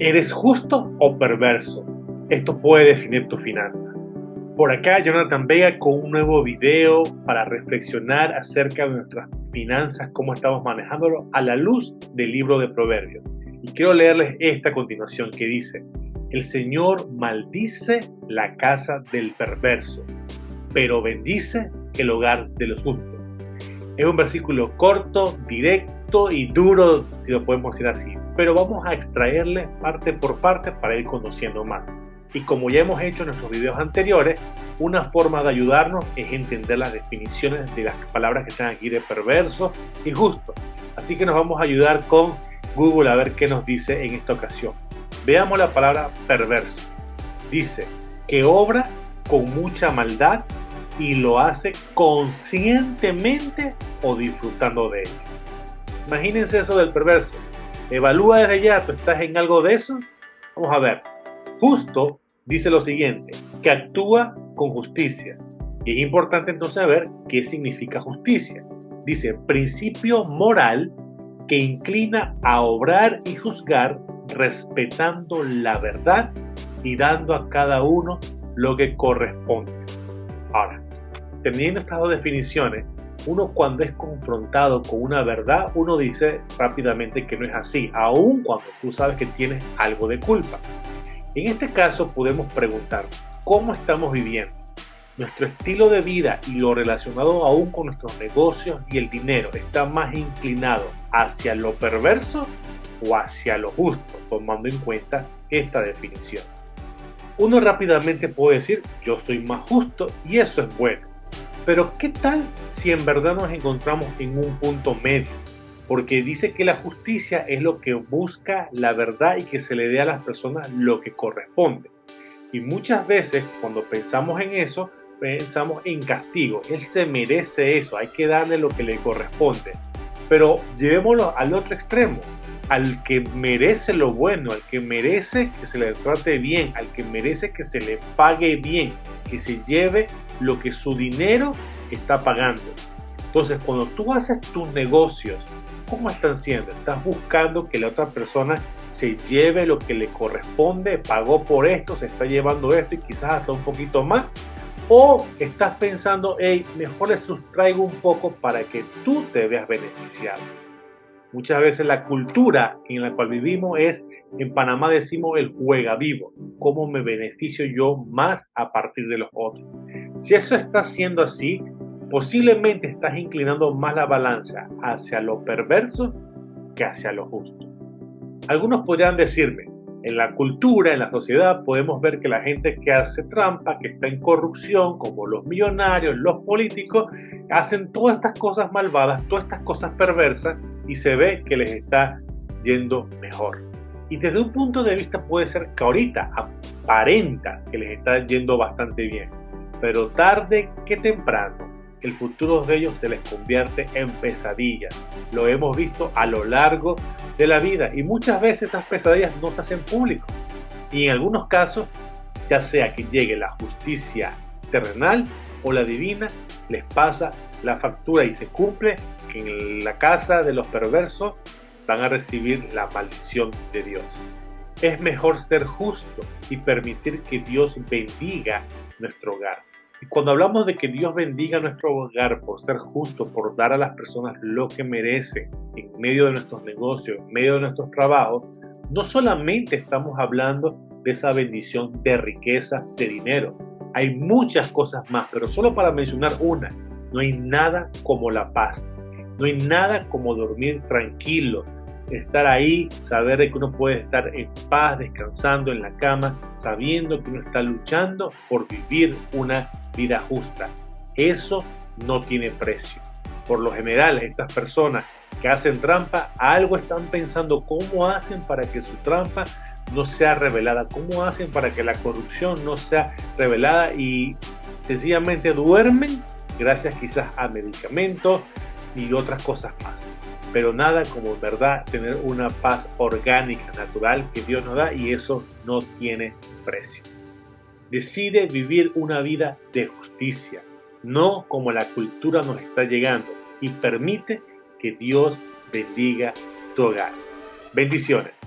¿Eres justo o perverso? Esto puede definir tu finanza. Por acá, Jonathan Vega con un nuevo video para reflexionar acerca de nuestras finanzas, cómo estamos manejándolo a la luz del libro de Proverbios. Y quiero leerles esta a continuación que dice: el Señor maldice la casa del perverso, pero bendice el hogar de los justos. Es un versículo corto, directo y duro, si lo podemos decir así, pero vamos a extraerle parte por parte para ir conociendo más. Y como ya hemos hecho en nuestros videos anteriores, una forma de ayudarnos es entender las definiciones de las palabras que están aquí de perverso y justo. Así que nos vamos a ayudar con Google a ver qué nos dice en esta ocasión. Veamos la palabra perverso. Dice que obra con mucha maldad y lo hace conscientemente o disfrutando de ello. Imagínense eso del perverso. Evalúa desde ya, ¿tú estás en algo de eso? Vamos a ver. Justo dice lo siguiente, que actúa con justicia. Y es importante entonces saber qué significa justicia. Dice, principio moral que inclina a obrar y juzgar respetando la verdad y dando a cada uno lo que corresponde. Ahora, teniendo estas dos definiciones, uno cuando es confrontado con una verdad, uno dice rápidamente que no es así, aun cuando tú sabes que tienes algo de culpa. En este caso podemos preguntar, ¿cómo estamos viviendo? ¿Nuestro estilo de vida y lo relacionado aún con nuestros negocios y el dinero está más inclinado hacia lo perverso o hacia lo justo, tomando en cuenta esta definición? Uno rápidamente puede decir, yo soy más justo y eso es bueno. Pero ¿qué tal si en verdad nos encontramos en un punto medio? Porque dice que la justicia es lo que busca la verdad y que se le dé a las personas lo que corresponde. Y muchas veces cuando pensamos en eso, pensamos en castigo. Él se merece eso, hay que darle lo que le corresponde. Pero llevémoslo al otro extremo, al que merece lo bueno, al que merece que se le trate bien, al que merece que se le pague bien, que se lleve lo que su dinero está pagando. Entonces, cuando tú haces tus negocios, ¿cómo están siendo? ¿Estás buscando que la otra persona se lleve lo que le corresponde? ¿Pagó por esto? ¿Se está llevando esto y quizás hasta un poquito más? ¿O estás pensando, hey, mejor le sustraigo un poco para que tú te veas beneficiado? Muchas veces la cultura en la cual vivimos es, en Panamá decimos el juega vivo. ¿Cómo me beneficio yo más a partir de los otros? Si eso está siendo así, posiblemente estás inclinando más la balanza hacia lo perverso que hacia lo justo. Algunos podrían decirme, en la cultura, en la sociedad, podemos ver que la gente que hace trampa, que está en corrupción, como los millonarios, los políticos, hacen todas estas cosas malvadas, todas estas cosas perversas, y se ve que les está yendo mejor. Y desde un punto de vista puede ser que ahorita aparenta que les está yendo bastante bien, pero tarde que temprano el futuro de ellos se les convierte en pesadillas. Lo hemos visto a lo largo de la vida y muchas veces esas pesadillas no se hacen públicas. Y en algunos casos, ya sea que llegue la justicia terrenal o la divina, les pasa la factura y se cumple que en la casa de los perversos van a recibir la maldición de Dios. Es mejor ser justo y permitir que Dios bendiga nuestro hogar. Y cuando hablamos de que Dios bendiga nuestro hogar por ser justo, por dar a las personas lo que merecen en medio de nuestros negocios, en medio de nuestros trabajos, no solamente estamos hablando de esa bendición de riqueza, de dinero. Hay muchas cosas más, pero solo para mencionar una, no hay nada como la paz. No hay nada como dormir tranquilo, estar ahí, saber de que uno puede estar en paz, descansando en la cama, sabiendo que uno está luchando por vivir una vida justa. Eso no tiene precio. Por lo general, estas personas que hacen trampa, algo están pensando cómo hacen para que su trampa no sea revelada, cómo hacen para que la corrupción no sea revelada y sencillamente duermen gracias quizás a medicamentos y otras cosas más. Pero nada como en verdad tener una paz orgánica, natural que Dios nos da y eso no tiene precio. Decide vivir una vida de justicia, no como la cultura nos está llegando y permite que Dios bendiga tu hogar. Bendiciones.